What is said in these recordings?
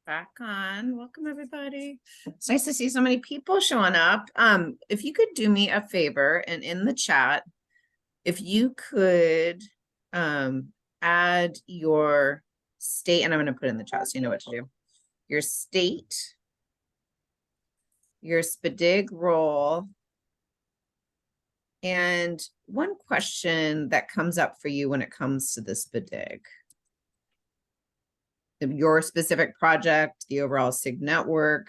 Back on. Welcome, everybody. It's nice to see so many people showing up. If you could do me a favor and in the chat, if you could add your state, and I'm going to put in the chat so you know what to do. Your state, your SPDG role, and one question that comes up for you when it comes to the SPDG. Your specific project, the overall SIG network,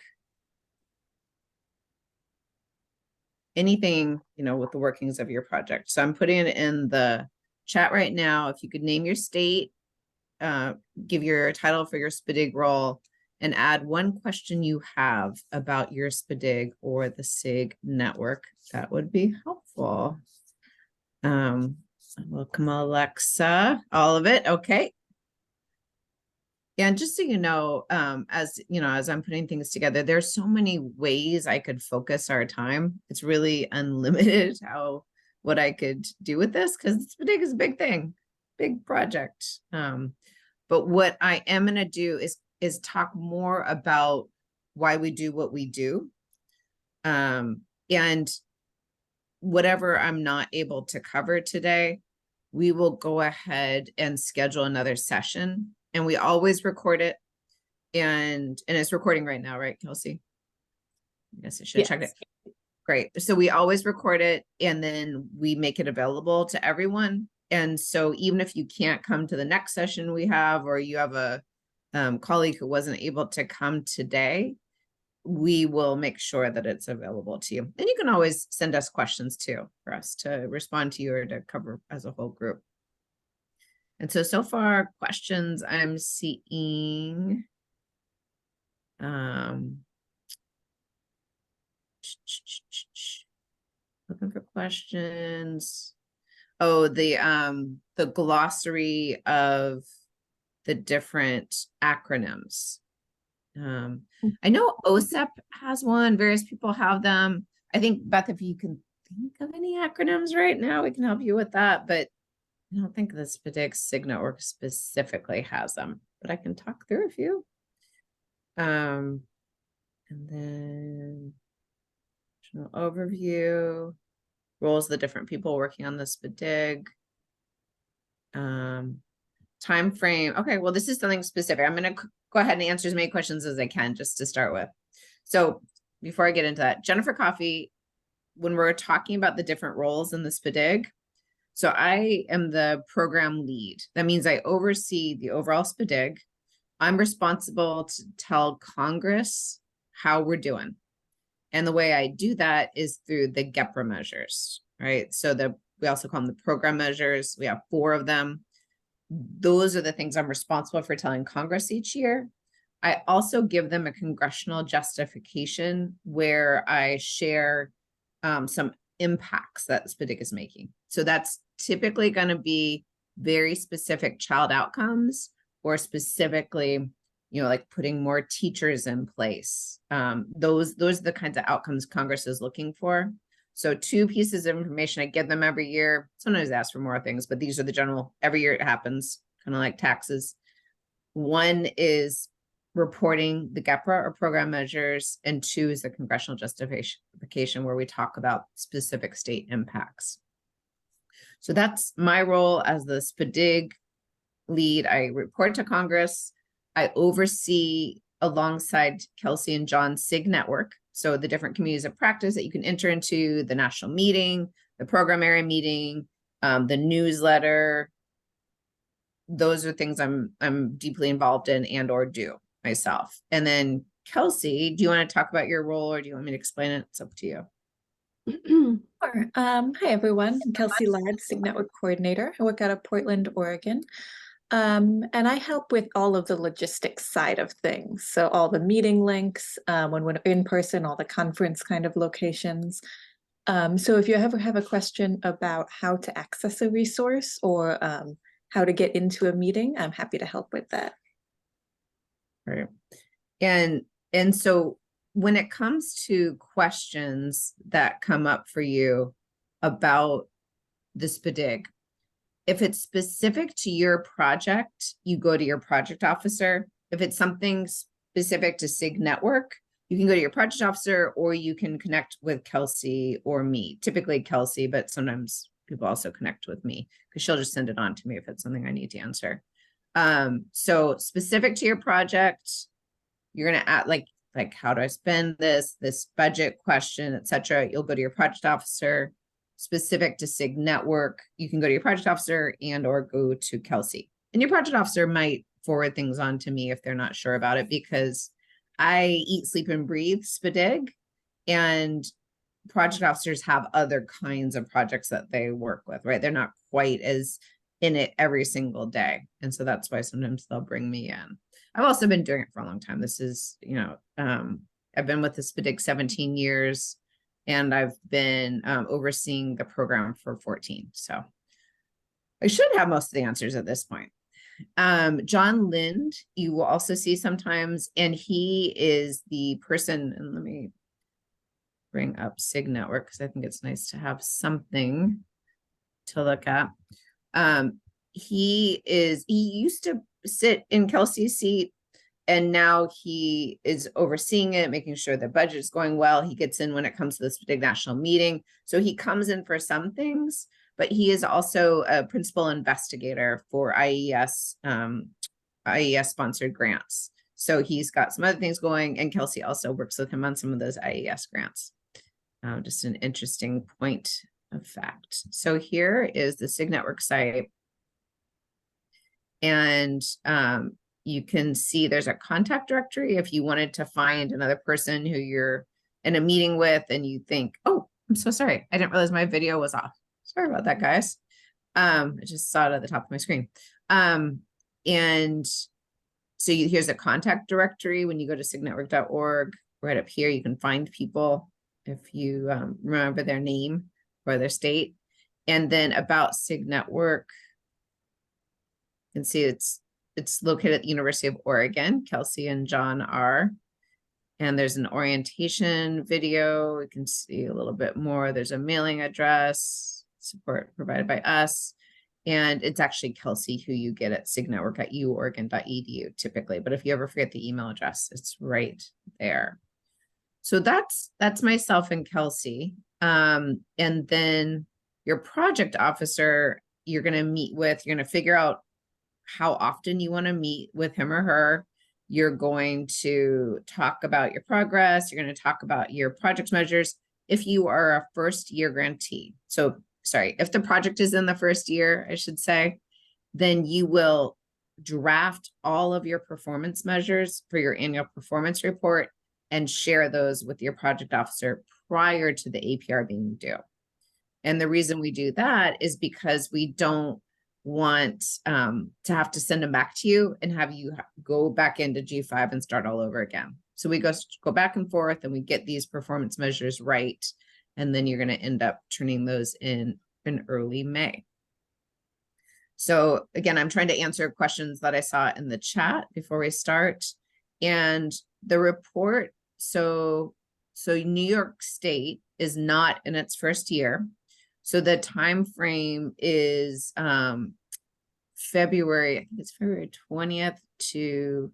anything, with the workings of your project. So I'm putting it in the chat right now. If you could name your state, give your title for your SPDG role, and add one question you have about your SPDG or the SIG network, that would be helpful. Welcome, Alexa, all of it. Okay. Yeah, and just so you know, as I'm putting things together, there's so many ways I could focus our time. It's really unlimited what I could do with this, because SPDG is a big thing, big project. But what I am going to do is talk more about why we do what we do, and whatever I'm not able to cover today, we will go ahead and schedule another session. And we always record it, and it's recording right now, right, Kelsey? I guess I should check it. Great. So we always record it, and then we make it available to everyone. And so even if you can't come to the next session we have, or you have a colleague who wasn't able to come today, we will make sure that it's available to you. And you can always send us questions too for us to respond to you or to cover as a whole group. And so far, questions I'm seeing. Looking for questions. Oh, the glossary of the different acronyms. I know OSEP has one, various people have them. I think, Beth, if you can think of any acronyms right now, we can help you with that, but I don't think the SPDG SIG network specifically has them, but I can talk through a few. And then general overview, roles of the different people working on the SPDG. Time frame. Okay, well, this is something specific. I'm going to go ahead and answer as many questions as I can just to start with. So before I get into that, Jennifer Coffey, when we're talking about the different roles in the SPDG, so I am the program lead. That means I oversee the overall SPDG. I'm responsible to tell Congress how we're doing. And the way I do that is through the GEPRA measures, right? So we also call them the program measures. We have 4 of them. Those are the things I'm responsible for telling Congress each year. I also give them a congressional justification where I share some impacts that SPDG is making. So that's typically going to be very specific child outcomes, or specifically, like putting more teachers in place. Those are the kinds of outcomes Congress is looking for. So 2 pieces of information, I give them every year. Sometimes I ask for more things, but these are the general, every year it happens, kind of like taxes. One is reporting the GEPRA or program measures, and 2 is the congressional justification where we talk about specific state impacts. So that's my role as the SPDG lead. I report to Congress. I oversee alongside Kelsey and John SIG network. So the different communities of practice that you can enter into, the national meeting, the program area meeting, the newsletter. Those are things I'm deeply involved in and or do myself. And then Kelsey, do you want to talk about your role, or do you want me to explain it? It's up to you. Sure. Hi, everyone. I'm Kelsey Ladd, SIG Network Coordinator. I work out of Portland, Oregon. And I help with all of the logistics side of things. So all the meeting links, when we're in person, all the conference kind of locations. So if you ever have a question about how to access a resource, or how to get into a meeting, I'm happy to help with that. Right. And so when it comes to questions that come up for you about the SPDG, if it's specific to your project, you go to your project officer. If it's something specific to SIG network, you can go to your project officer, or you can connect with Kelsey or me, typically Kelsey, but sometimes people also connect with me because she'll just send it on to me if it's something I need to answer. So specific to your project, you're going to add like how do I spend this budget question, etc. You'll go to your project officer. Specific to SIG network, you can go to your project officer and or go to Kelsey. And your project officer might forward things on to me if they're not sure about it, because I eat, sleep, and breathe SPDG, and project officers have other kinds of projects that they work with, right? They're not quite as in it every single day. And so that's why sometimes they'll bring me in. I've also been doing it for a long time. This is, I've been with the SPDG 17 years, and I've been overseeing the program for 14. So I should have most of the answers at this point. John Lind, you will also see sometimes, and he is the person, and let me bring up SIG network because I think it's nice to have something to look at. He used to sit in Kelsey's seat, and now he is overseeing it, making sure the budget is going well. He gets in when it comes to this big national meeting. So he comes in for some things, but he is also a principal investigator for IES sponsored grants. So he's got some other things going, and Kelsey also works with him on some of those IES grants. Just an interesting point of fact. So here is the SIG network site. And you can see there's a contact directory if you wanted to find another person who you're in a meeting with and you think, oh, I'm so sorry, I didn't realize my video was off. Sorry about that, guys. I just saw it at the top of my screen. And so here's a contact directory. When you go to signetwork.org, right up here, you can find people if you remember their name or their state. And then about SIG network, you can see it's located at the University of Oregon. Kelsey and John are. And there's an orientation video. We can see a little bit more. There's a mailing address, support provided by us. And it's actually Kelsey who you get at signetwork@uoregon.edu typically. But if you ever forget the email address, it's right there. So that's myself and Kelsey. And then your project officer, you're going to meet with, you're going to figure out how often you want to meet with him or her. You're going to talk about your progress. You're going to talk about your project measures. If you are a first year grantee, so sorry, if the project is in the first year, I should say, then you will draft all of your performance measures for your annual performance report and share those with your project officer prior to the APR being due. And the reason we do that is because we don't want to have to send them back to you and have you go back into G5 and start all over again. So we go back and forth and we get these performance measures right. And then you're going to end up turning those in early May. So again, I'm trying to answer questions that I saw in the chat before we start. And the report, so New York State is not in its first year. So the time frame is February, I think it's February 20th to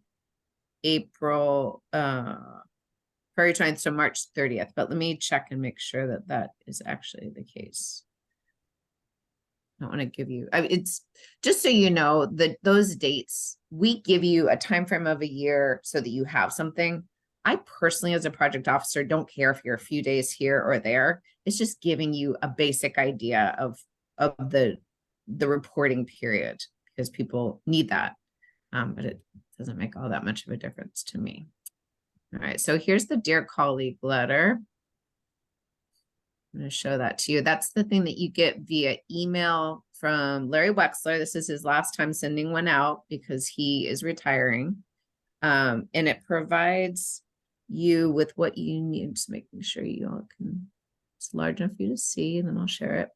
April, February 20th to March 30th. But let me check and make sure that that is actually the case. I don't want to give you, it's just so you know that those dates, we give you a time frame of a year so that you have something. I personally, as a project officer, don't care if you're a few days here or there. It's just giving you a basic idea of the reporting period because people need that. But it doesn't make all that much of a difference to me. All right, so here's the Dear Colleague letter. I'm going to show that to you. That's the thing that you get via email from Larry Wexler. This is his last time sending one out because he is retiring. And it provides you with what you need. Just making sure you all can, it's large enough for you to see, and then I'll share it.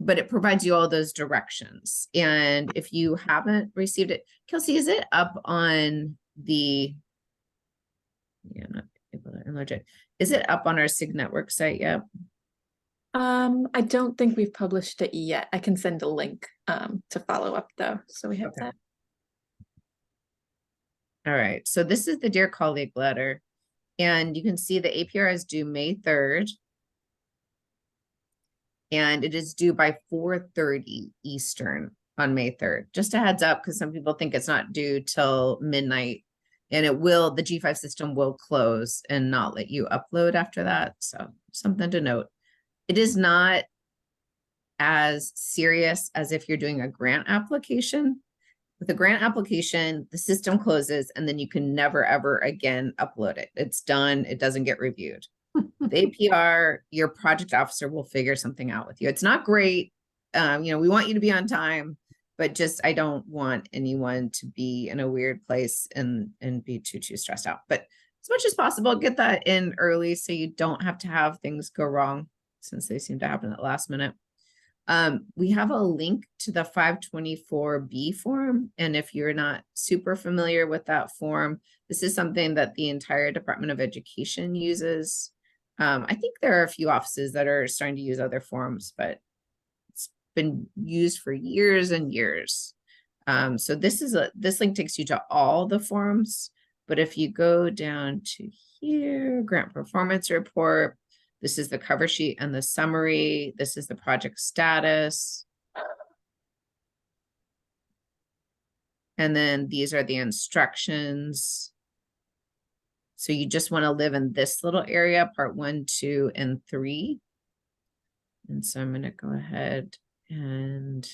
But it provides you all those directions. And if you haven't received it, Kelsey, is it up on the, yeah, I'm not able to enlarge it. Is it up on our SIG network site yet? I don't think we've published it yet. I can send a link to follow up though. So we have that. All right, so this is the Dear Colleague letter. And you can see the APR is due May 3rd. And it is due by 4:30 Eastern on May 3rd. Just a heads up, because some people think it's not due till midnight. And it will, the G5 system will close and not let you upload after that. So something to note. It is not as serious as if you're doing a grant application. With a grant application, the system closes and then you can never, ever again upload it. It's done. It doesn't get reviewed. The APR, your project officer will figure something out with you. It's not great. We want you to be on time, but just, I don't want anyone to be in a weird place and be too stressed out. But as much as possible, get that in early so you don't have to have things go wrong, since they seem to happen at the last minute. We have a link to the 524B form. And if you're not super familiar with that form, this is something that the entire Department of Education uses. I think there are a few offices that are starting to use other forms, but it's been used for years and years. So this link takes you to all the forms, but if you go down to here, grant performance report, this is the cover sheet and the summary. This is the project status. And then these are the instructions. So you just want to live in this little area, part 1, 2, and 3. And so I'm going to go ahead and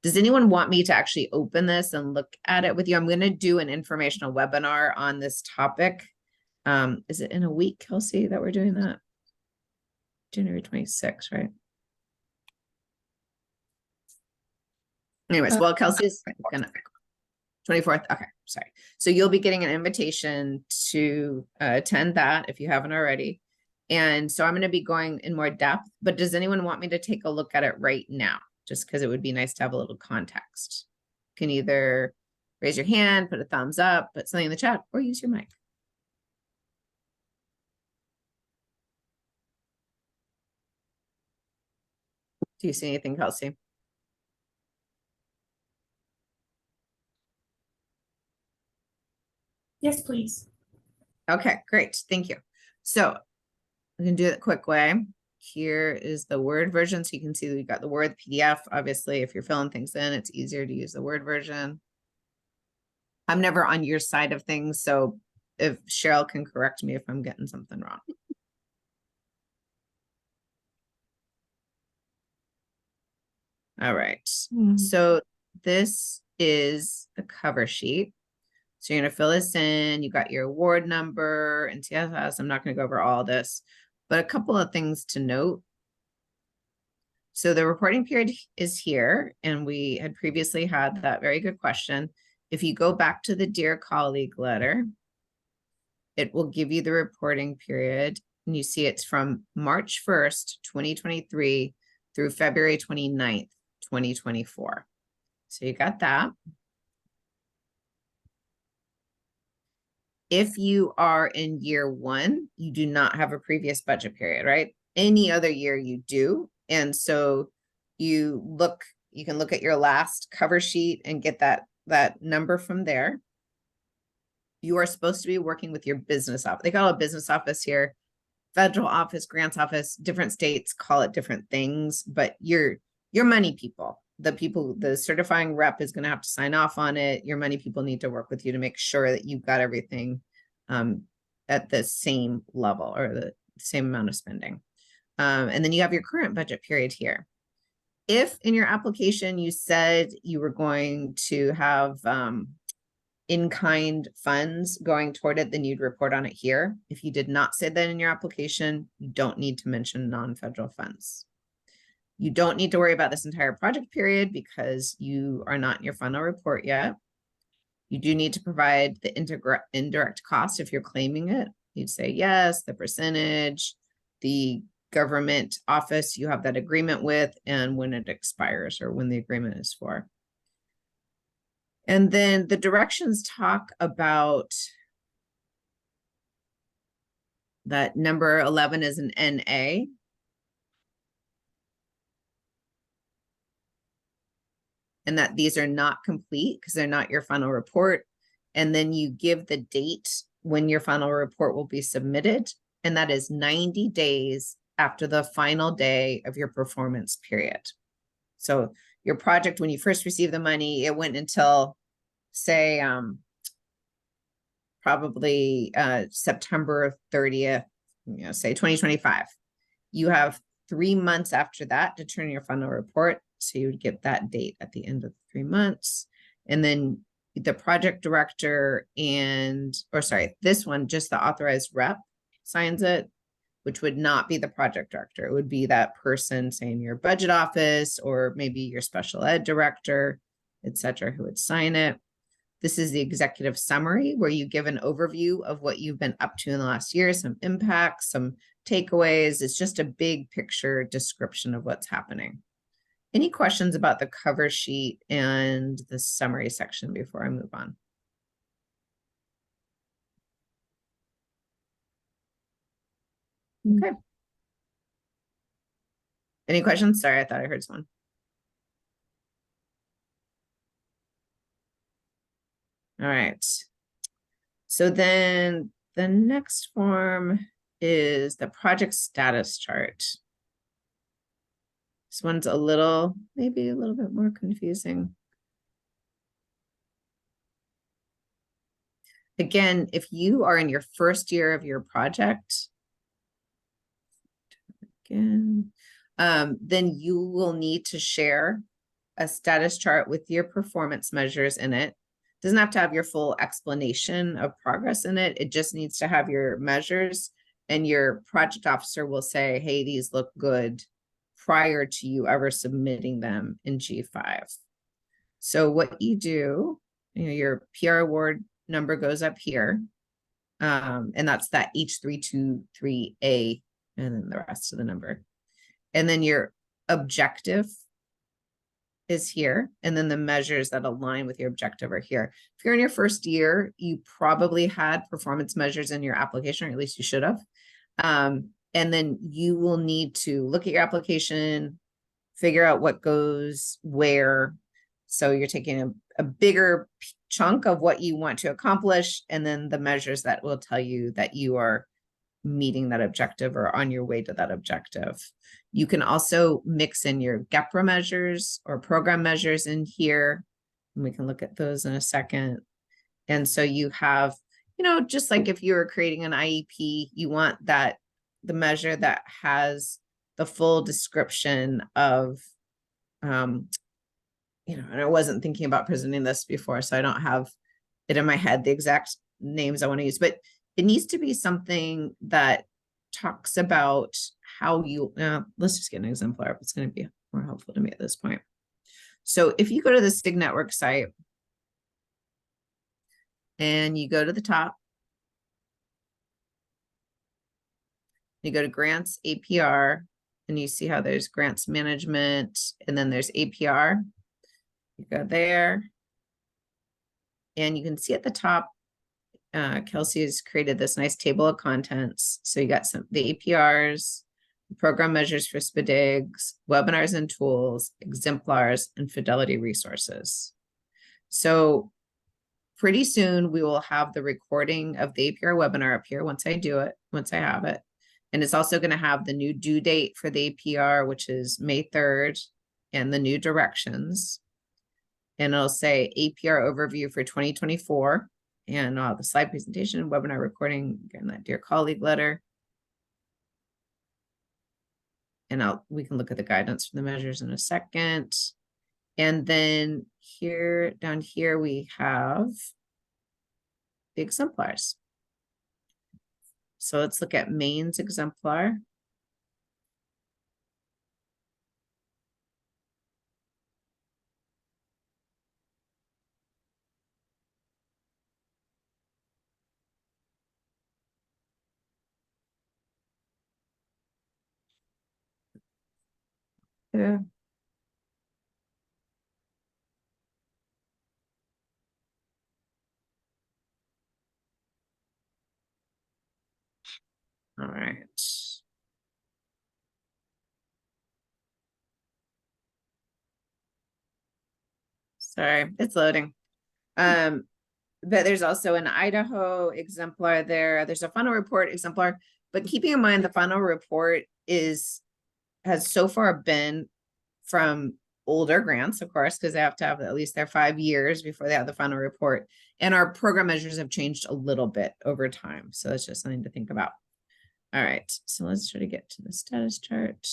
does anyone want me to actually open this and look at it with you? I'm going to do an informational webinar on this topic. Is it in a week, Kelsey, that we're doing that? January 26th, right? Anyways, well, Kelsey's gonna 24th. Okay, sorry. So you'll be getting an invitation to attend that if you haven't already. And so I'm going to be going in more depth, but does anyone want me to take a look at it right now? Just because it would be nice to have a little context. You can either raise your hand, put a thumbs up, put something in the chat, or use your mic. Do you see anything, Kelsey? Yes, please. Okay, great. Thank you. So we can do it the quick way. Here is the Word version. So you can see that we've got the Word PDF. Obviously, if you're filling things in, it's easier to use the Word version. I'm never on your side of things. So if Cheryl can correct me if I'm getting something wrong. All right. So this is the cover sheet. So you're going to fill this in. You got your award number and TSS. I'm not going to go over all this, but a couple of things to note. So the reporting period is here, and we had previously had that very good question. If you go back to the Dear Colleague letter, it will give you the reporting period, and you see it's from March 1st, 2023 through February 29th, 2024. So you got that. If you are in year 1, you do not have a previous budget period, right? Any other year you do. And so you can look at your last cover sheet and get that number from there. You are supposed to be working with your business office. They call it a business office here. Federal office, grants office, different states call it different things, but your money people, the certifying rep is going to have to sign off on it. Your money people need to work with you to make sure that you've got everything at the same level or the same amount of spending. And then you have your current budget period here. If in your application you said you were going to have in-kind funds going toward it, then you'd report on it here. If you did not say that in your application, you don't need to mention non-federal funds. You don't need to worry about this entire project period because you are not in your final report yet. You do need to provide the indirect cost if you're claiming it. You'd say yes, the percentage, the government office you have that agreement with, and when it expires or when the agreement is for. And then the directions talk about that number 11 is an NA. And that these are not complete because they're not your final report. And then you give the date when your final report will be submitted. And that is 90 days after the final day of your performance period. So your project, when you first receive the money, it went until, say, probably September 30th, say 2025. You have 3 months after that to turn your final report. So you would get that date at the end of 3 months. And then the project director this one, just the authorized rep signs it, which would not be the project director. It would be that person, say in your budget office, or maybe your special ed director, etc., who would sign it. This is the executive summary, where you give an overview of what you've been up to in the last year, some impacts, some takeaways. It's just a big picture description of what's happening. Any questions about the cover sheet and the summary section before I move on? Okay. Any questions? Sorry, I thought I heard someone. All right. So then the next form is the project status chart. This one's maybe a little bit more confusing. Again, if you are in your first year of your project, then you will need to share a status chart with your performance measures in it. Doesn't have to have your full explanation of progress in it. It just needs to have your measures, and your project officer will say, hey, these look good, prior to you ever submitting them in G5. So what you do, your PR award number goes up here. And that's that H323A, and then the rest of the number. And then your objective is here, and then the measures that align with your objective are here. If you're in your first year, you probably had performance measures in your application, or at least you should have. And then you will need to look at your application, figure out what goes where. So you're taking a bigger chunk of what you want to accomplish, and then the measures that will tell you that you are meeting that objective or on your way to that objective. You can also mix in your GEPRA measures or program measures in here, and we can look at those in a second. And so you have, just like if you were creating an IEP, you want the measure that has the full description of, and I wasn't thinking about presenting this before, so I don't have it in my head, the exact names I want to use, but it needs to be something that talks about how you, let's just get an exemplar. It's going to be more helpful to me at this point. So if you go to the SIG Network site and you go to the top, you go to grants, APR, and you see how there's grants management, and then there's APR. You go there, and you can see at the top, Kelsey has created this nice table of contents. So you got the APRs, program measures for SPDGs, webinars and tools, exemplars, and fidelity resources. So pretty soon we will have the recording of the APR webinar up here once I have it. And it's also going to have the new due date for the APR, which is May 3rd, and the new directions. And it'll say APR overview for 2024. And the slide presentation, webinar recording, again, that dear colleague letter. And we can look at the guidance for the measures in a second. And then down here, we have the exemplars. So let's look at Maine's exemplar. Yeah. All right. Sorry, it's loading. but there's also an Idaho exemplar there. There's a final report exemplar, but keeping in mind the final report has so far been from older grants, of course, because they have to have at least their 5 years before they have the final report. And our program measures have changed a little bit over time. So that's just something to think about. All right, so let's try to get to the status chart.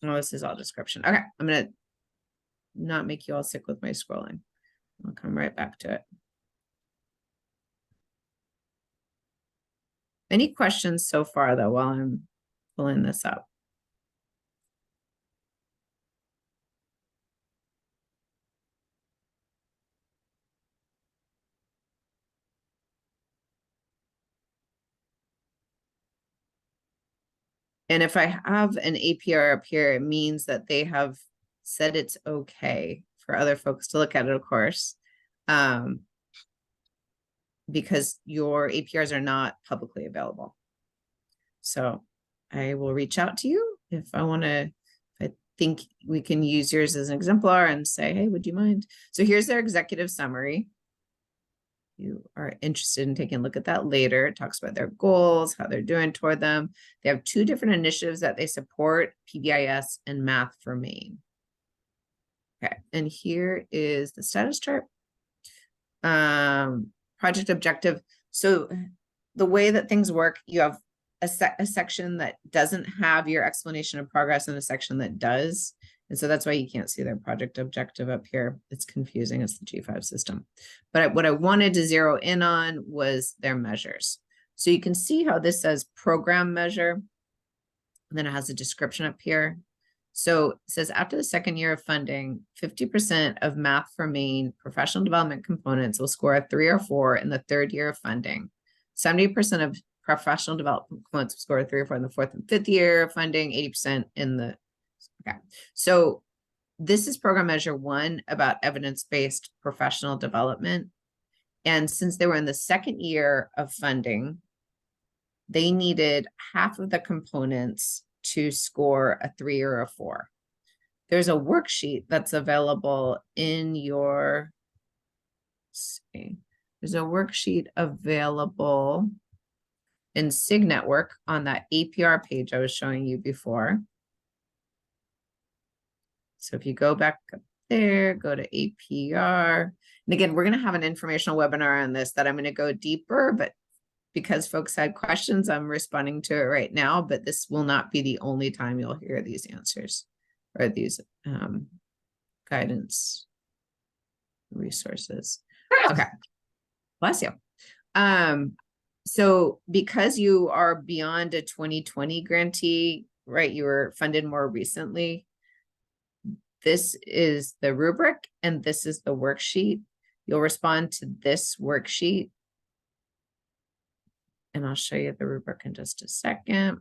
Oh, this is all description. Okay, I'm gonna not make you all sick with my scrolling. I'll come right back to it. Any questions so far though, while I'm pulling this up? And if I have an APR up here, it means that they have said it's okay for other folks to look at it, of course. Because your APRs are not publicly available. So I will reach out to you if I think we can use yours as an exemplar and say, hey, would you mind? So here's their executive summary. You are interested in taking a look at that later. It talks about their goals, how they're doing toward them. They have 2 different initiatives that they support, PBIS and Math for Maine. Okay, and here is the status chart. Project objective. So the way that things work, you have a section that doesn't have your explanation of progress and a section that does. And so that's why you can't see their project objective up here. It's confusing. It's the G5 system. But what I wanted to zero in on was their measures. So you can see how this says program measure. And then it has a description up here. So it says after the 2nd year of funding, 50% of Math for Maine professional development components will score a 3 or 4 in the 3rd year of funding. 70% of professional development components will score a 3 or 4 in the 4th and 5th year of funding, 80% in the, okay. So this is program measure 1 about evidence-based professional development. And since they were in the 2nd year of funding, they needed half of the components to score a 3 or a 4. There's a worksheet that's available in your, let's see, there's a worksheet available in SIG Network on that APR page I was showing you before. So if you go back up there, go to APR. And again, we're going to have an informational webinar on this that I'm going to go deeper, but because folks had questions, I'm responding to it right now, but this will not be the only time you'll hear these answers or these guidance resources. Okay, bless you. So because you are beyond a 2020 grantee, right, you were funded more recently, this is the rubric and this is the worksheet. You'll respond to this worksheet. And I'll show you the rubric in just a second.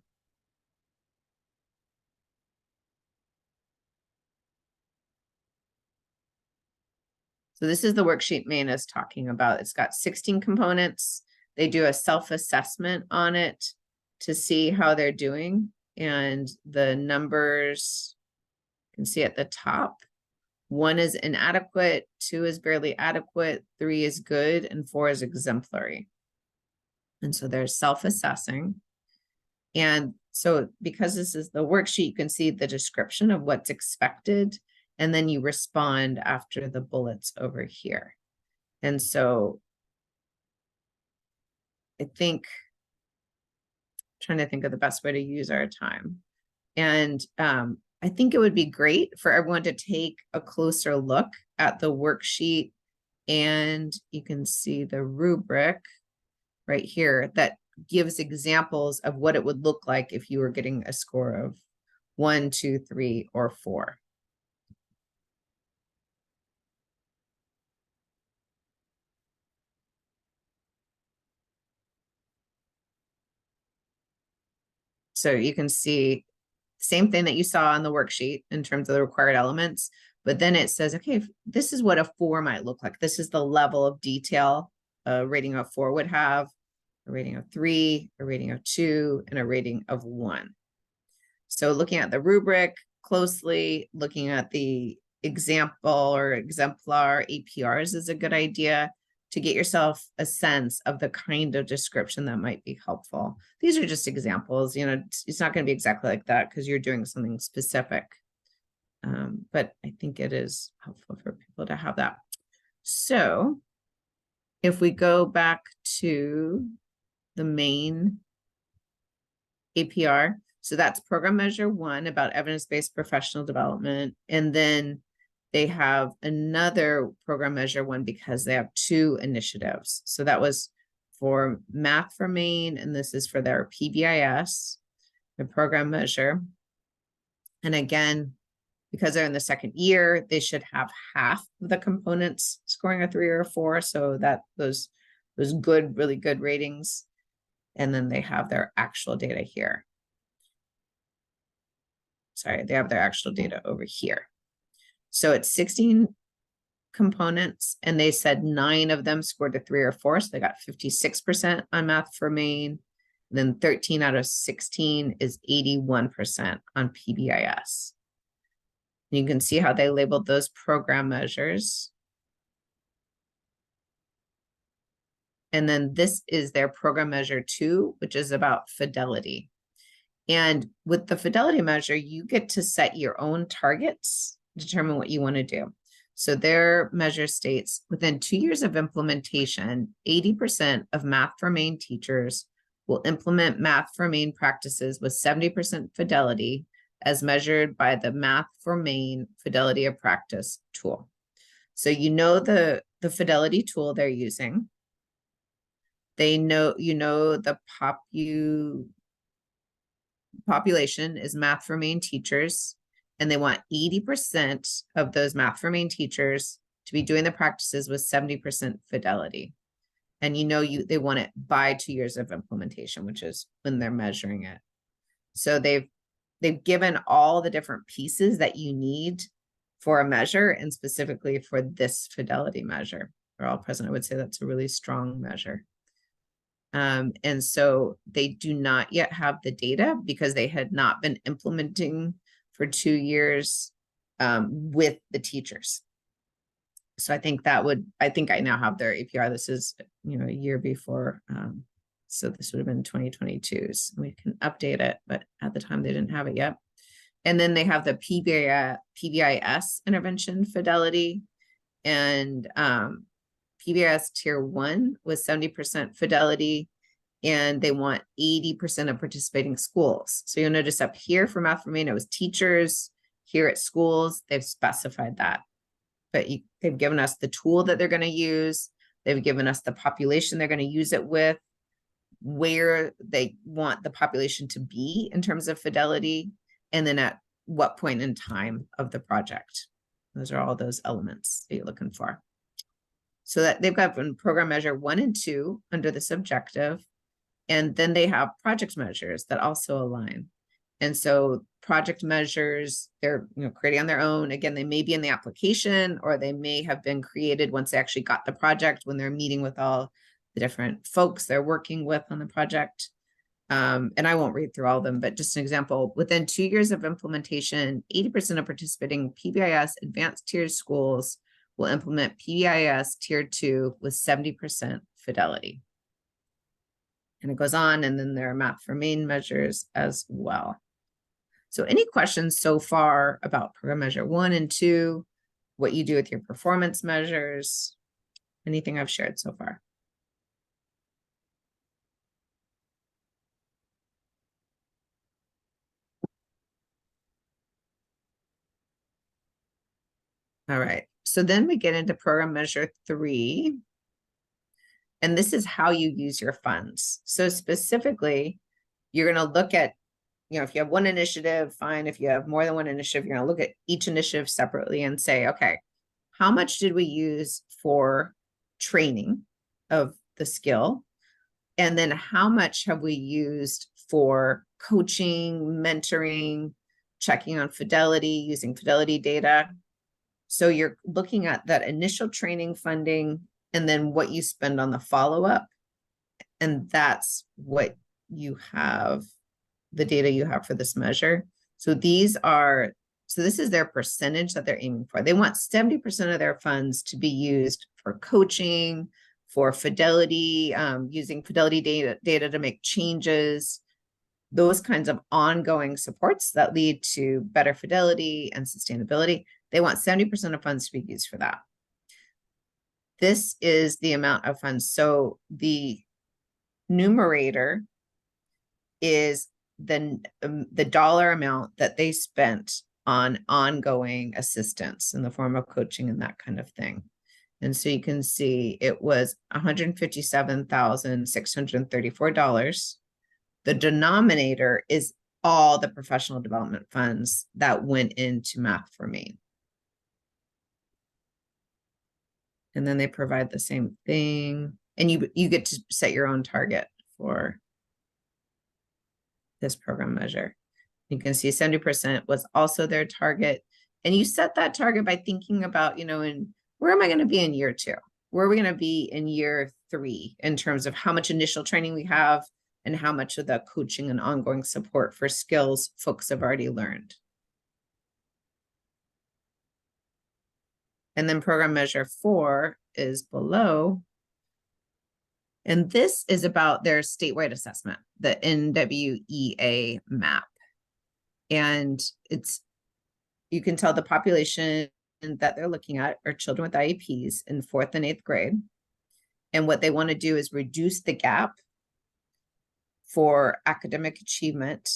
So this is the worksheet Maine is talking about. It's got 16 components. They do a self-assessment on it to see how they're doing. And the numbers you can see at the top. 1 is inadequate, 2 is barely adequate, 3 is good, and 4 is exemplary. And so they're self-assessing. And so because this is the worksheet, you can see the description of what's expected, and then you respond after the bullets over here. And so I think, trying to think of the best way to use our time. And I think it would be great for everyone to take a closer look at the worksheet, and you can see the rubric right here that gives examples of what it would look like if you were getting a score of 1, 2, 3, or 4. So you can see same thing that you saw on the worksheet in terms of the required elements, but then it says, okay, this is what a 4 might look like. This is the level of detail a rating of 4 would have, a rating of 3, a rating of 2, and a rating of 1. So looking at the rubric closely, looking at the example or exemplar APRs is a good idea to get yourself a sense of the kind of description that might be helpful. These are just examples, it's not going to be exactly like that because you're doing something specific. But I think it is helpful for people to have that. So if we go back to the main APR, so that's program measure 1 about evidence-based professional development. And then they have another program measure 1 because they have 2 initiatives. So that was for Math for Maine, and this is for their PBIS, the program measure. And again, because they're in the second year, they should have half of the components scoring a 3 or a 4. So that those good, really good ratings. And then they have their actual data here. Sorry, they have their actual data over here. So it's 16 components, and they said 9 of them scored a 3 or 4. So they got 56% on Math for Maine. Then 13 out of 16 is 81% on PBIS. You can see how they labeled those program measures. And then this is their program measure 2, which is about fidelity. And with the fidelity measure, you get to set your own targets, determine what you want to do. So their measure states, within 2 years of implementation, 80% of Math for Maine teachers will implement Math for Maine practices with 70% fidelity as measured by the Math for Maine Fidelity of Practice tool. So the fidelity tool they're using. They know, the population is Math for Maine teachers, and they want 80% of those Math for Maine teachers to be doing the practices with 70% fidelity. And they want it by 2 years of implementation, which is when they're measuring it. So they've given all the different pieces that you need for a measure, and specifically for this fidelity measure. They're all present. I would say that's a really strong measure. And so they do not yet have the data because they had not been implementing for 2 years with the teachers. So I think I now have their APR. This is, a year before. So this would have been 2022. So we can update it, but at the time they didn't have it yet. And then they have the PBIS intervention fidelity, and PBIS tier 1 was 70% fidelity, and they want 80% of participating schools. So you'll notice up here for Math for Maine, it was teachers. Here at schools, they've specified that. But they've given us the tool that they're going to use. They've given us the population they're going to use it with, where they want the population to be in terms of fidelity, and then at what point in time of the project. Those are all those elements that you're looking for. So that they've got program measure 1 and 2 under this objective. And then they have project measures that also align. And so project measures, they're creating on their own. Again, they may be in the application, or they may have been created once they actually got the project, when they're meeting with all the different folks they're working with on the project. And I won't read through all of them, but just an example, within 2 years of implementation, 80% of participating PBIS advanced tier schools will implement PBIS tier 2 with 70% fidelity. And it goes on, and then there are Math for Maine measures as well. So any questions so far about program measure 1 and 2, what you do with your performance measures, anything I've shared so far? All right, so then we get into program measure 3. And this is how you use your funds. So specifically, you're going to look at, if you have one initiative, fine. If you have more than one initiative, you're going to look at each initiative separately and say, okay, how much did we use for training of the skill? And then how much have we used for coaching, mentoring, checking on fidelity, using fidelity data? So you're looking at that initial training funding, and then what you spend on the follow-up. And that's what you have, the data you have for this measure. So this is their percentage that they're aiming for. They want 70% of their funds to be used for coaching, for fidelity, using fidelity data to make changes, those kinds of ongoing supports that lead to better fidelity and sustainability. They want 70% of funds to be used for that. This is the amount of funds. So the numerator is the dollar amount that they spent on ongoing assistance in the form of coaching and that kind of thing. And so you can see it was $157,634. The denominator is all the professional development funds that went into Math for Me. And then they provide the same thing. And you get to set your own target for this program measure. You can see 70% was also their target. And you set that target by thinking about, where am I going to be in year 2? Where are we going to be in year 3 in terms of how much initial training we have and how much of the coaching and ongoing support for skills folks have already learned. And then program measure 4 is below. And this is about their statewide assessment, the NWEA map. And you can tell the population that they're looking at are children with IEPs in 4th and 8th grade. And what they want to do is reduce the gap for academic achievement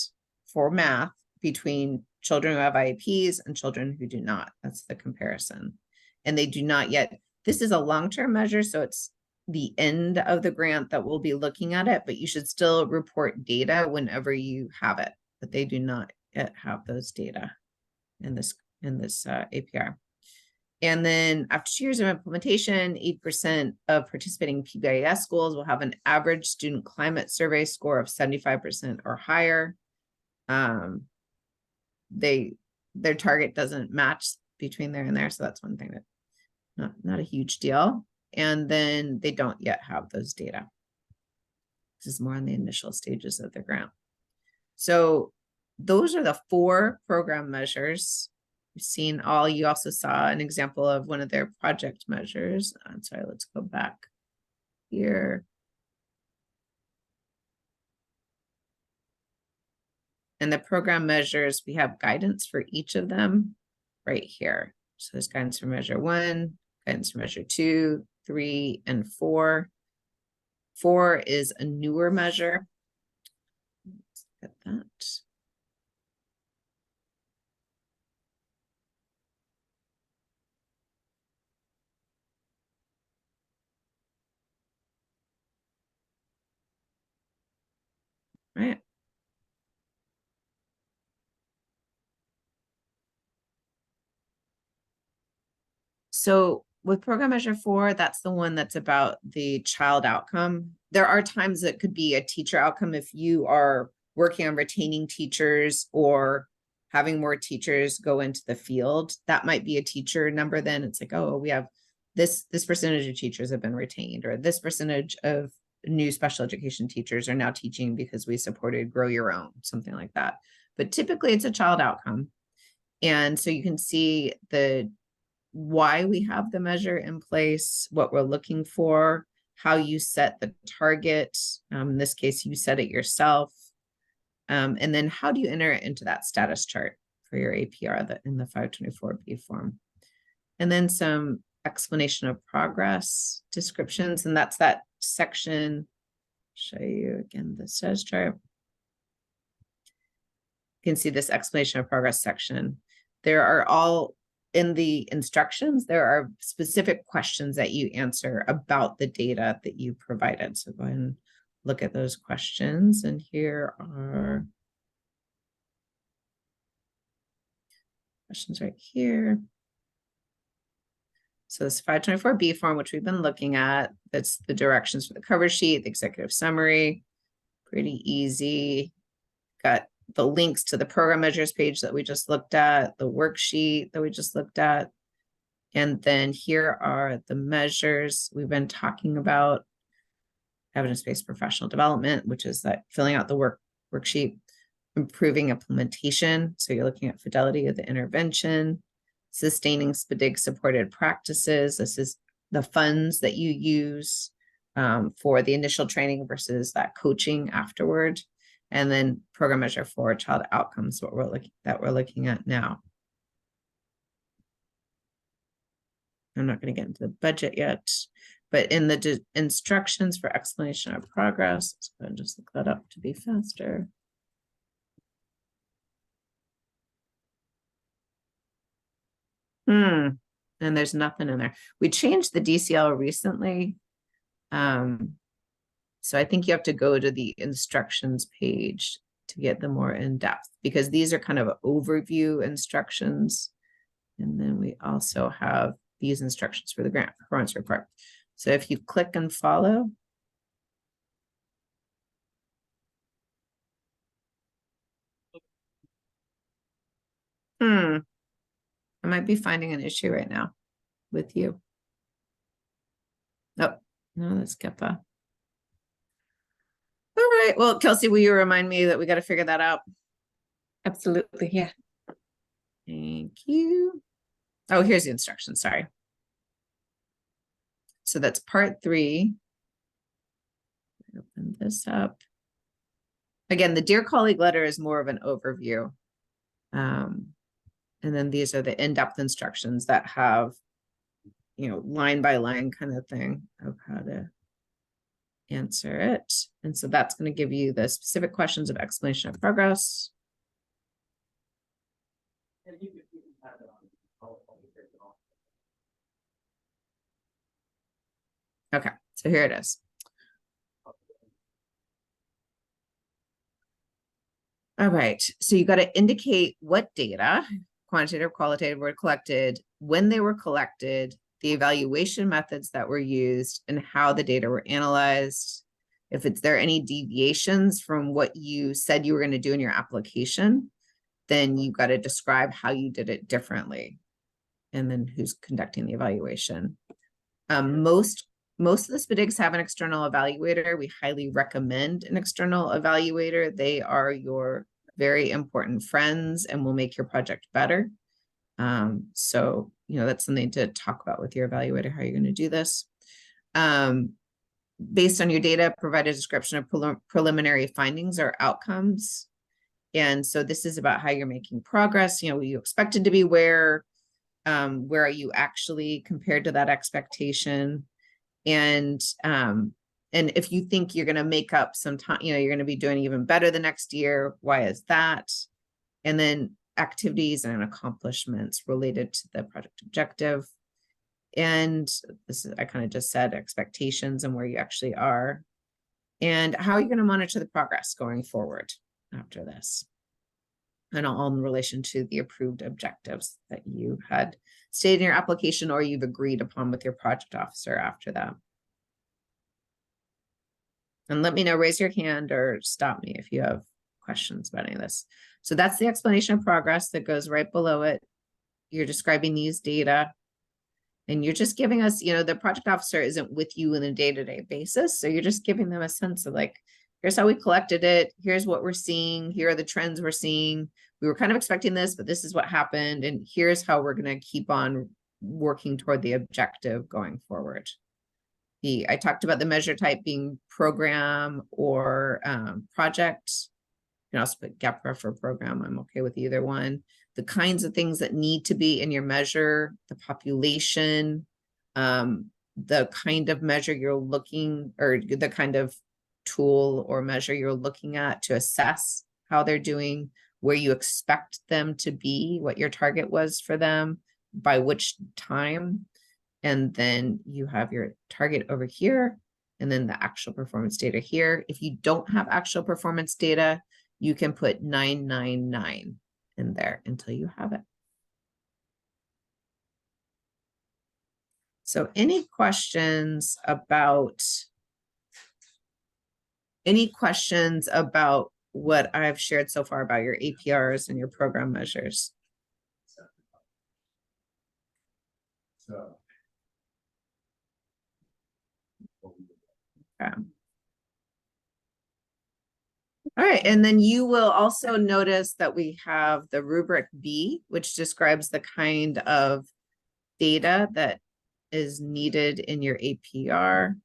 for math between children who have IEPs and children who do not. That's the comparison. And they do not yet. This is a long-term measure, so it's the end of the grant that we'll be looking at it, but you should still report data whenever you have it. But they do not yet have those data in this APR. And then after 2 years of implementation, 8% of participating PBIS schools will have an average student climate survey score of 75% or higher. Their target doesn't match between there and there, so that's one thing that not a huge deal. And then they don't yet have those data. This is more on the initial stages of the grant. So those are the 4 program measures. You've seen all. You also saw an example of one of their project measures. I'm sorry, let's go back here. And the program measures, we have guidance for each of them right here. So there's guidance for measure 1, guidance for measure 2, 3, and 4. 4 is a newer measure. Let's look at that. Right. So with program measure 4, that's the one that's about the child outcome. There are times that could be a teacher outcome if you are working on retaining teachers or having more teachers go into the field. That might be a teacher number. Then it's like, oh, we have this percentage of teachers have been retained, or this percentage of new special education teachers are now teaching because we supported Grow Your Own, something like that. But typically it's a child outcome. And so you can see why we have the measure in place, what we're looking for, how you set the target. In this case, you set it yourself. And then how do you enter it into that status chart for your APR in the 524B form? And then some explanation of progress descriptions. And that's that section. Show you again the status chart. You can see this explanation of progress section. There are all in the instructions, there are specific questions that you answer about the data that you provided. So go ahead and look at those questions. And here are questions right here. So this 524B form, which we've been looking at, that's the directions for the cover sheet, the executive summary, pretty easy. Got the links to the program measures page that we just looked at, the worksheet that we just looked at. And then here are the measures we've been talking about. Evidence-based professional development, which is that filling out the worksheet. improving implementation. So you're looking at fidelity of the intervention, sustaining SPDG supported practices. This is the funds that you use for the initial training versus that coaching afterward. And then program measure for child outcomes, what we're looking at now. I'm not going to get into the budget yet, but in the instructions for explanation of progress, let's go ahead and just look that up to be faster. And there's nothing in there. We changed the DCL recently. So I think you have to go to the instructions page to get the more in depth, because these are kind of overview instructions. And then we also have these instructions for the grant performance report. So if you click and follow, I might be finding an issue right now with you. Oh, no, let's get that. All right. Well, Kelsey, will you remind me that we got to figure that out? Absolutely, yeah. Thank you. Oh, here's the instruction. Sorry. So that's part 3. Open this up. Again, the Dear Colleague letter is more of an overview. And then these are the in-depth instructions that have, line by line kind of thing of how to answer it. And so that's going to give you the specific questions of explanation of progress. Okay, so here it is. All right, so you got to indicate what data, quantitative, qualitative, were collected, when they were collected, the evaluation methods that were used, and how the data were analyzed. If there are any deviations from what you said you were going to do in your application, then you've got to describe how you did it differently, and then who's conducting the evaluation. Most of the SPDGs have an external evaluator. We highly recommend an external evaluator. They are your very important friends and will make your project better. So, that's something to talk about with your evaluator, how you're going to do this. Based on your data, provide a description of preliminary findings or outcomes. And so this is about how you're making progress. You expected to be where are you actually compared to that expectation? And if you think you're going to make up some time, you're going to be doing even better the next year, why is that? And then activities and accomplishments related to the project objective. And this is, I kind of just said expectations and where you actually are. And how are you going to monitor the progress going forward after this? And all in relation to the approved objectives that you had stated in your application or you've agreed upon with your project officer after that. And let me know, raise your hand or stop me if you have questions about any of this. So that's the explanation of progress that goes right below it. You're describing these data and you're just giving us, the project officer isn't with you on a day-to-day basis. So you're just giving them a sense of like, here's how we collected it. Here's what we're seeing. Here are the trends we're seeing. We were kind of expecting this, but this is what happened. And here's how we're going to keep on working toward the objective going forward. I talked about the measure type being program or project. You can also put GEPRA for program. I'm okay with either one. The kinds of things that need to be in your measure, the population, the kind of measure you're looking, or the kind of tool or measure you're looking at to assess how they're doing, where you expect them to be, what your target was for them, by which time. And then you have your target over here, and then the actual performance data here. If you don't have actual performance data, you can put 999 in there until you have it. So any questions about what I've shared so far about your APRs and your program measures? Okay. All right, and then you will also notice that we have the rubric B, which describes the kind of data that is needed in your APR.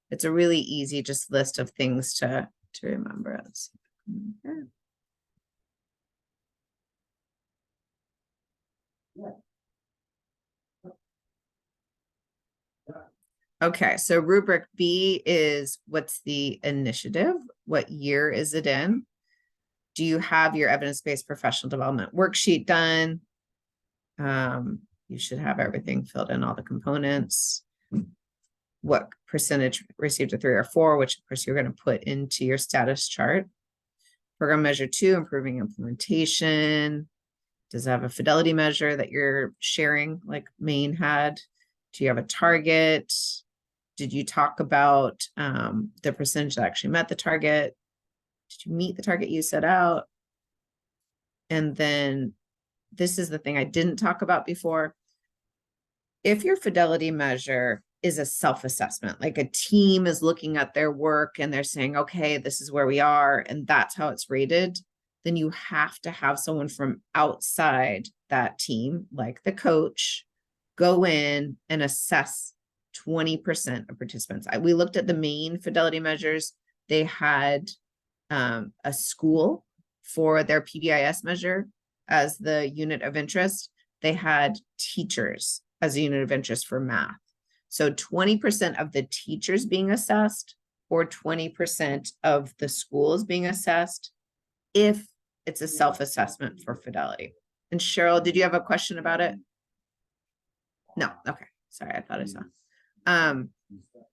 It's a really easy just list of things to remember. Let's see. Okay. Okay, so rubric B is what's the initiative? What year is it in? Do you have your evidence-based professional development worksheet done? You should have everything filled in, all the components. What percentage received a 3 or 4, which of course you're going to put into your status chart. Program measure 2, improving implementation. Does it have a fidelity measure that you're sharing like Maine had? Do you have a target? Did you talk about the percentage that actually met the target? Did you meet the target you set out? And then this is the thing I didn't talk about before. If your fidelity measure is a self-assessment, like a team is looking at their work and they're saying, okay, this is where we are, and that's how it's rated, then you have to have someone from outside that team, like the coach, go in and assess 20% of participants. We looked at the main fidelity measures. They had a school for their PBIS measure as the unit of interest. They had teachers as a unit of interest for math. So 20% of the teachers being assessed or 20% of the schools being assessed if it's a self-assessment for fidelity. And Cheryl, did you have a question about it? No, okay. Sorry, I thought I saw.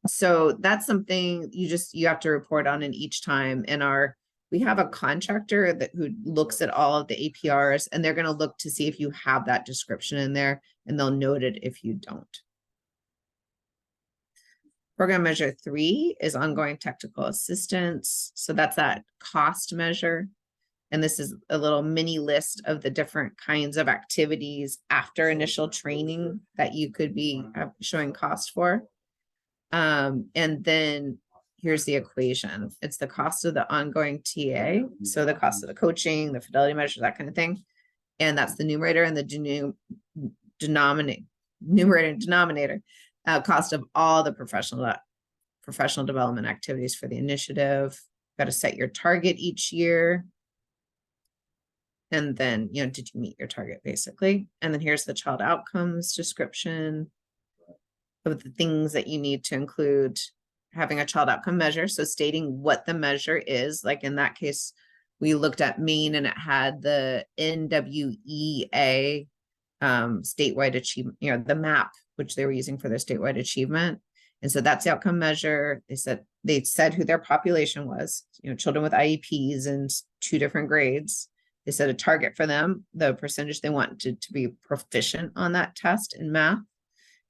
So that's something you have to report on in each time. And we have a contractor who looks at all of the APRs, and they're going to look to see if you have that description in there, and they'll note it if you don't. Program measure 3 is ongoing technical assistance. So that's that cost measure. And this is a little mini list of the different kinds of activities after initial training that you could be showing cost for. And then here's the equation. It's the cost of the ongoing TA. So the cost of the coaching, the fidelity measure, that kind of thing. And that's the numerator, and the numerator and denominator cost of all the professional development activities for the initiative. Got to set your target each year. And then, did you meet your target basically? And then here's the child outcomes description of the things that you need to include having a child outcome measure. So stating what the measure is, like in that case, we looked at Maine and it had the NWEA statewide achievement, the map, which they were using for their statewide achievement. And so that's the outcome measure. They said who their population was, children with IEPs and 2 different grades. They set a target for them, the percentage they wanted to be proficient on that test in math.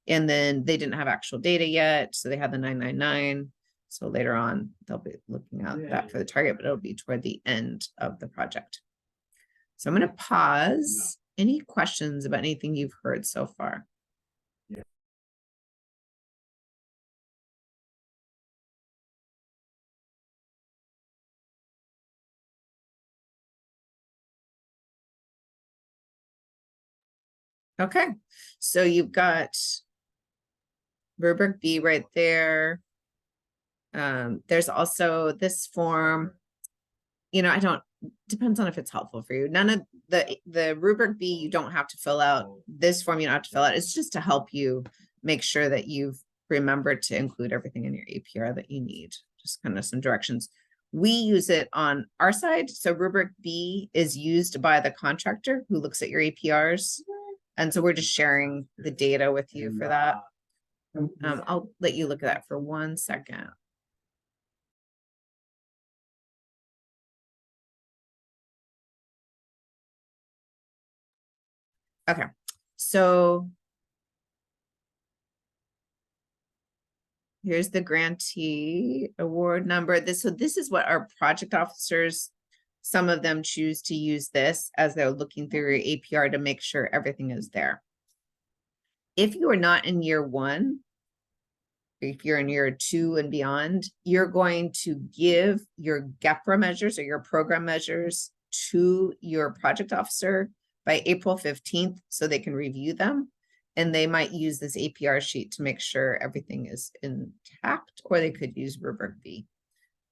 And then they didn't have actual data yet. So they had the 999. So later on, they'll be looking at that for the target, but it'll be toward the end of the project. So I'm going to pause. Any questions about anything you've heard so far? Okay, so you've got rubric B right there. There's also this form. Depends on if it's helpful for you. None of the rubric B, you don't have to fill out. This form you don't have to fill out. It's just to help you make sure that you've remembered to include everything in your APR that you need. Just kind of some directions. We use it on our side. So rubric B is used by the contractor who looks at your APRs. And so we're just sharing the data with you for that. I'll let you look at that for 1 second. Okay, so here's the grantee award number. So this is what our project officers, some of them choose to use this as they're looking through your APR to make sure everything is there. If you are not in year 1, if you're in year 2 and beyond, you're going to give your GEPRA measures or your program measures to your project officer by April 15th so they can review them. And they might use this APR sheet to make sure everything is intact, or they could use rubric B.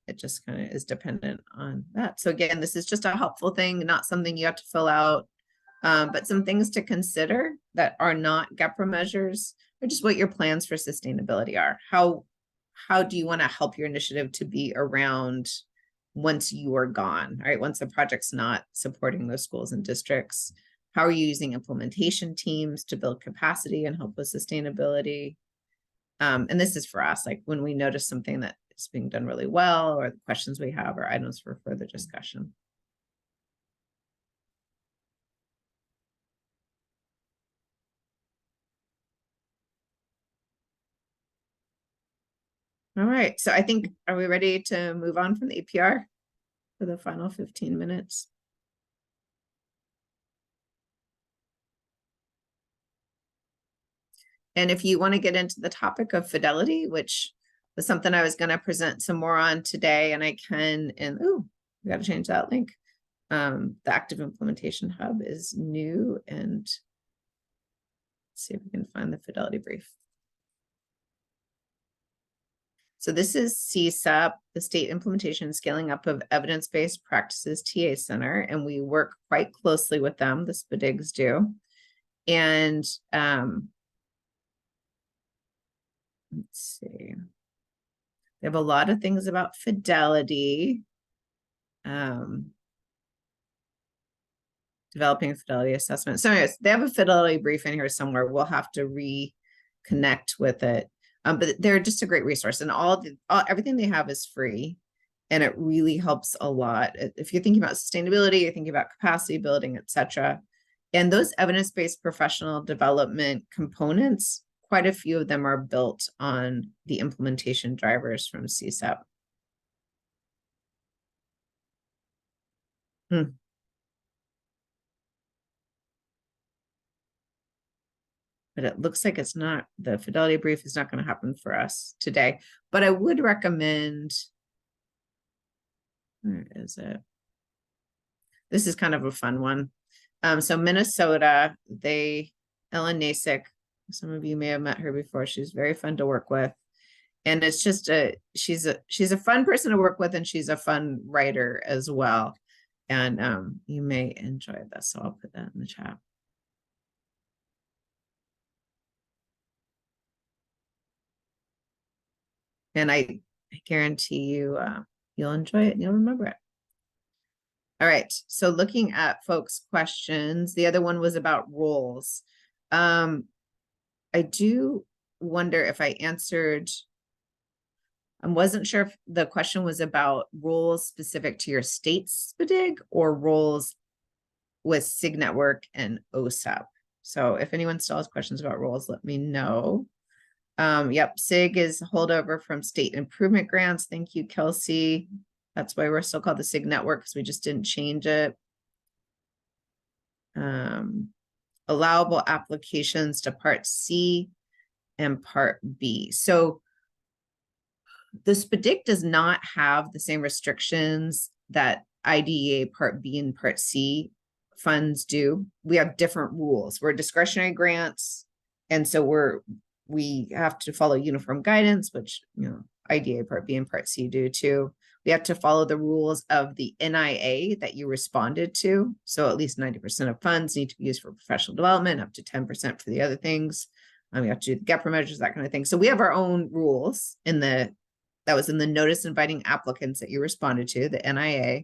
It just kind of is dependent on that. So again, this is just a helpful thing, not something you have to fill out, but some things to consider that are not GEPRA measures, or just what your plans for sustainability are. How do you want to help your initiative to be around once you are gone, right? Once the project's not supporting those schools and districts, how are you using implementation teams to build capacity and help with sustainability? And this is for us, like when we notice something that is being done really well, or the questions we have, or items for further discussion. All right, so I think, are we ready to move on from the APR for the final 15 minutes? And if you want to get into the topic of fidelity, which was something I was going to present some more on today, and I can, and oh, we got to change that link. The Active Implementation Hub is new, and let's see if we can find the fidelity brief. So this is CSAP, the State Implementation and Scaling Up of Evidence-Based Practices TA Center, and we work quite closely with them, the SPDGs do. And let's see, they have a lot of things about fidelity, developing a fidelity assessment. So anyways, they have a fidelity brief in here somewhere. We'll have to reconnect with it. But they're just a great resource, and everything they have is free, and it really helps a lot. If you're thinking about sustainability, you're thinking about capacity building, etc. And those evidence-based professional development components, quite a few of them are built on the implementation drivers from CSAP. But it looks like it's not, the fidelity brief is not going to happen for us today. But I would recommend, where is it? This is kind of a fun one. So Minnesota, Ellen Nasik, some of you may have met her before. She's very fun to work with. And it's just she's a fun person to work with, and she's a fun writer as well. And you may enjoy this. So I'll put that in the chat. And I guarantee you, you'll enjoy it and you'll remember it. All right, so looking at folks' questions, the other one was about roles. I do wonder if I answered, I wasn't sure if the question was about roles specific to your state's SPDG or roles with SIG Network and OSAP. So if anyone still has questions about roles, let me know. Yep, SIG is holdover from state improvement grants. Thank you, Kelsey. That's why we're still called the SIG Network, because we just didn't change it. Allowable applications to Part C and Part B. So the SPDG does not have the same restrictions that IDEA Part B and Part C funds do. We have different rules. We're discretionary grants, and so we have to follow uniform guidance, which, you know, IDEA Part B and Part C do too. We have to follow the rules of the NIA that you responded to. So at least 90% of funds need to be used for professional development, up to 10% for the other things. We have to do the GEPRA measures, that kind of thing. So we have our own rules that was in the notice inviting applicants that you responded to, the NIA.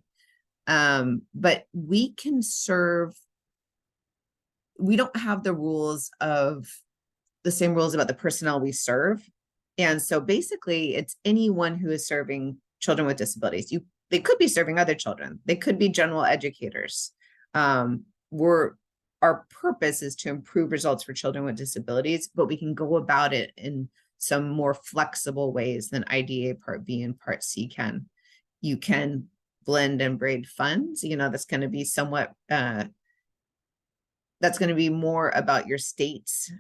But we can serve, we don't have the rules of the same rules about the personnel we serve. And so basically it's anyone who is serving children with disabilities. They could be serving other children. They could be general educators. Our purpose is to improve results for children with disabilities, but we can go about it in some more flexible ways than IDEA Part B and Part C can. You can blend and braid funds, you know, that's going to be somewhat that's going to be more about your state's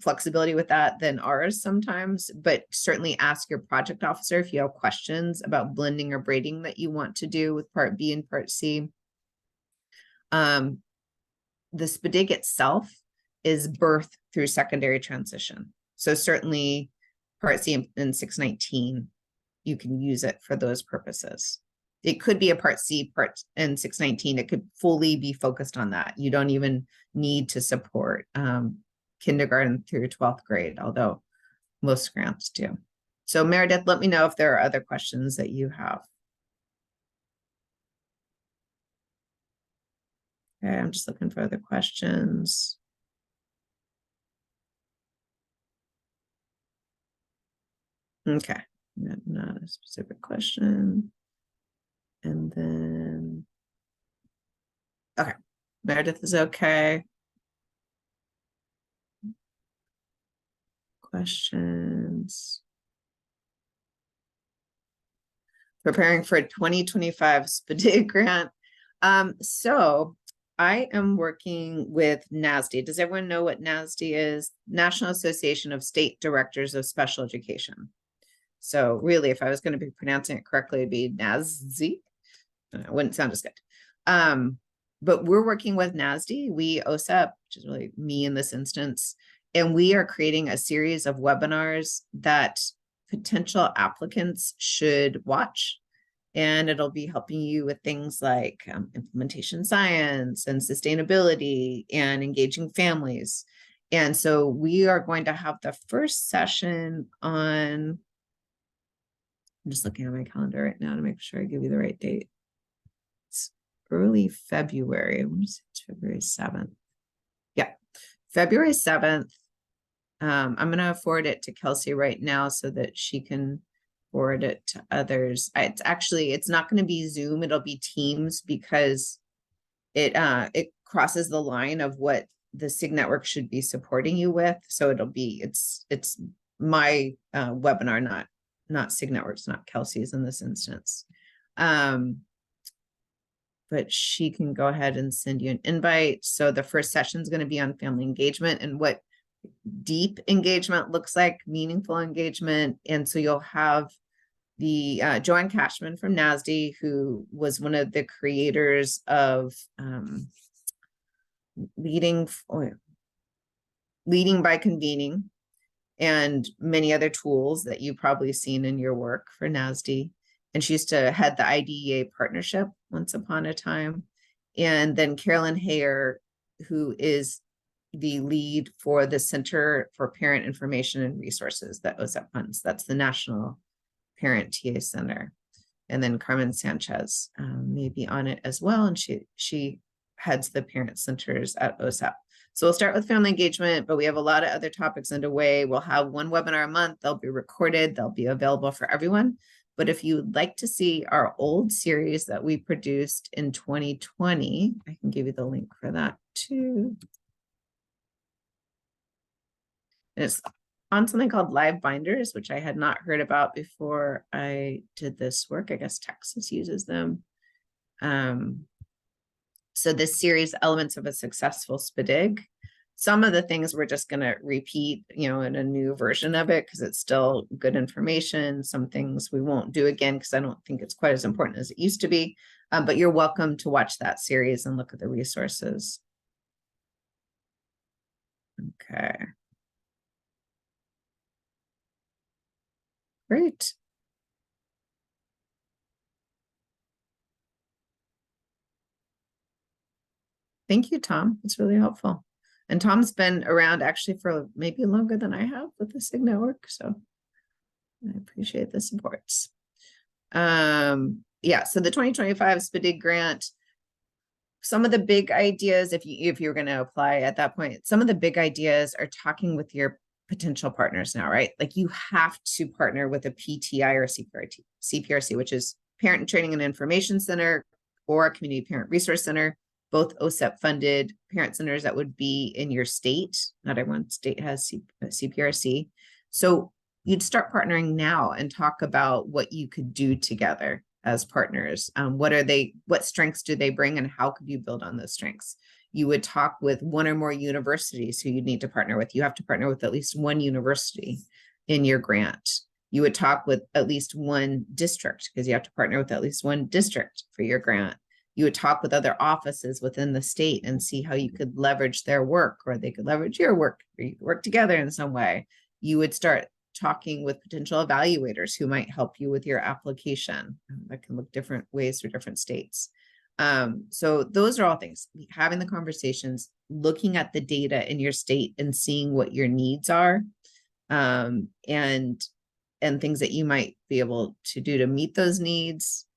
flexibility with that than ours sometimes, but certainly ask your project officer if you have questions about blending or braiding that you want to do with Part B and Part C. The SPDG itself is birth through secondary transition. So certainly Part C and 619, you can use it for those purposes. It could be a Part C, Part and 619. It could fully be focused on that. You don't even need to support kindergarten through 12th grade, although most grants do. So Meredith, let me know if there are other questions that you have. Okay, I'm just looking for other questions. Okay, not a specific question. And then, okay, Meredith is okay. Questions. Preparing for a 2025 SPDG grant. So I am working with NASD. Does everyone know what NASD is? National Association of State Directors of Special Education. So really, if I was going to be pronouncing it correctly, it'd be NASD. It wouldn't sound as good. But we're working with NASD. We OSEP, which is really me in this instance, and we are creating a series of webinars that potential applicants should watch. And it'll be helping you with things like implementation science and sustainability and engaging families. And so we are going to have the first session on, I'm just looking at my calendar right now to make sure I give you the right date. It's early February. I want to say it's February 7th. Yeah, February 7th. I'm going to forward it to Kelsey right now so that she can forward it to others. It's not going to be Zoom. It'll be Teams because it crosses the line of what the SIG network should be supporting you with. So it's my webinar, not SIG networks, not Kelsey's in this instance. But she can go ahead and send you an invite. So the first session is going to be on family engagement and what deep engagement looks like, meaningful engagement. And so you'll have the Joanne Cashman from NASD, who was one of the creators of leading by convening and many other tools that you've probably seen in your work for NASD. And she used to head the IDEA partnership once upon a time. And then Carolyn Hayer, who is the lead for the Center for Parent Information and Resources that OSEP funds. That's the National Parent TA Center. And then Carmen Sanchez may be on it as well. And she heads the parent centers at OSEP. So we'll start with family engagement, but we have a lot of other topics underway. We'll have one webinar a month. They'll be recorded. They'll be available for everyone. But if you'd like to see our old series that we produced in 2020, I can give you the link for that too. And it's on something called Live Binders, which I had not heard about before I did this work. I guess Texas uses them. So this series, Elements of a Successful SPDG, some of the things we're just going to repeat, in a new version of it because it's still good information. Some things we won't do again because I don't think it's quite as important as it used to be. But you're welcome to watch that series and look at the resources. Okay. Great. Thank you, Tom. It's really helpful. And Tom's been around actually for maybe longer than I have with the SIG network. So I appreciate the supports. Yeah, so the 2025 SPDG grant, some of the big ideas, if you're going to apply at that point, some of the big ideas are talking with your potential partners now, right? Like you have to partner with a PTI or CPRC, which is Parent Training and Information Center or a Community Parent Resource Center, both OSEP funded parent centers that would be in your state. Not every state has CPRC. So you'd start partnering now and talk about what you could do together as partners. What strengths do they bring and how could you build on those strengths? You would talk with one or more universities who you need to partner with. You have to partner with at least one university in your grant. You would talk with at least one district because you have to partner with at least one district for your grant. You would talk with other offices within the state and see how you could leverage their work, or they could leverage your work, or you could work together in some way. You would start talking with potential evaluators who might help you with your application. That can look different ways for different states. So those are all things, having the conversations, looking at the data in your state and seeing what your needs are, and things that you might be able to do to meet those needs.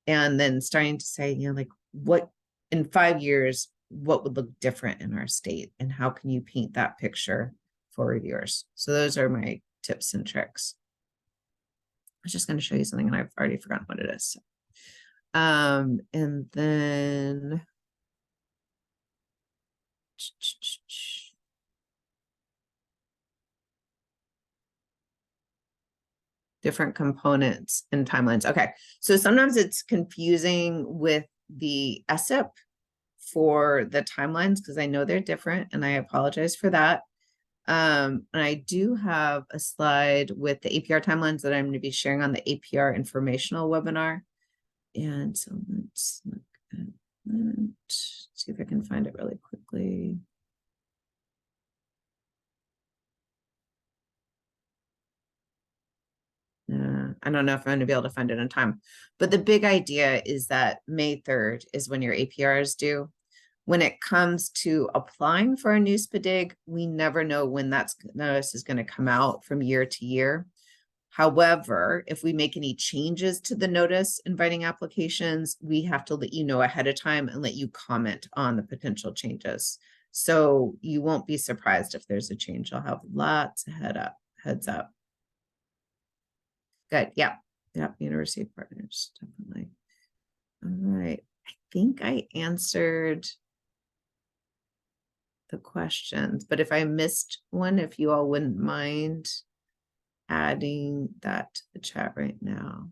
And then starting to say, you know, like, what in 5 years, what would look different in our state, and how can you paint that picture for reviewers? So those are my tips and tricks. I was just going to show you something and I've already forgotten what it is. And then different components and timelines. Okay, so sometimes it's confusing with the SIP for the timelines because I know they're different, and I apologize for that. And I do have a slide with the APR timelines that I'm going to be sharing on the APR informational webinar. And so let's look at that. See if I can find it really quickly. I don't know if I'm going to be able to find it in time, but the big idea is that May 3rd is when your APR is due. When it comes to applying for a new SPDG, we never know when that notice is going to come out from year to year. However, if we make any changes to the notice inviting applications, we have to let you know ahead of time and let you comment on the potential changes. So you won't be surprised if there's a change. I'll have lots of heads up. Good. Yeah. Yeah. University partners, definitely. All right. I think I answered the questions, but if I missed one, if you all wouldn't mind adding that to the chat right now.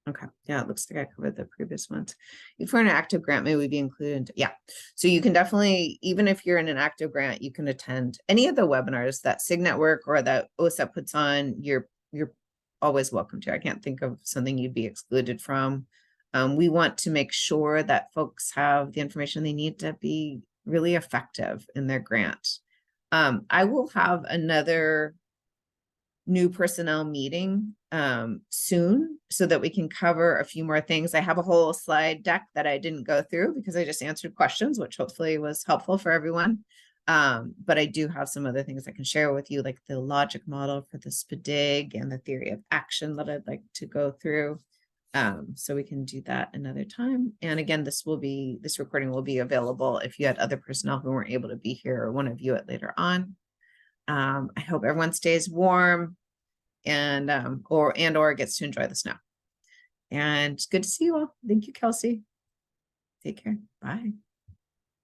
Okay, yeah, it looks like I covered the previous ones. If we're in an active grant, may we be included? Yeah, so you can definitely, even if you're in an active grant, you can attend any of the webinars that SIG Network or that OSEP puts on. You're always welcome to. I can't think of something you'd be excluded from. We want to make sure that folks have the information they need to be really effective in their grant. I will have another new personnel meeting soon so that we can cover a few more things. I have a whole slide deck that I didn't go through because I just answered questions, which hopefully was helpful for everyone. But I do have some other things I can share with you, like the logic model for the SPDG and the theory of action that I'd like to go through. So we can do that another time. And again, this recording will be available if you had other personnel who weren't able to be here or want to view it later on. I hope everyone stays warm and or gets to enjoy the snow. And it's good to see you all. Thank you, Kelsey. Take care. Bye.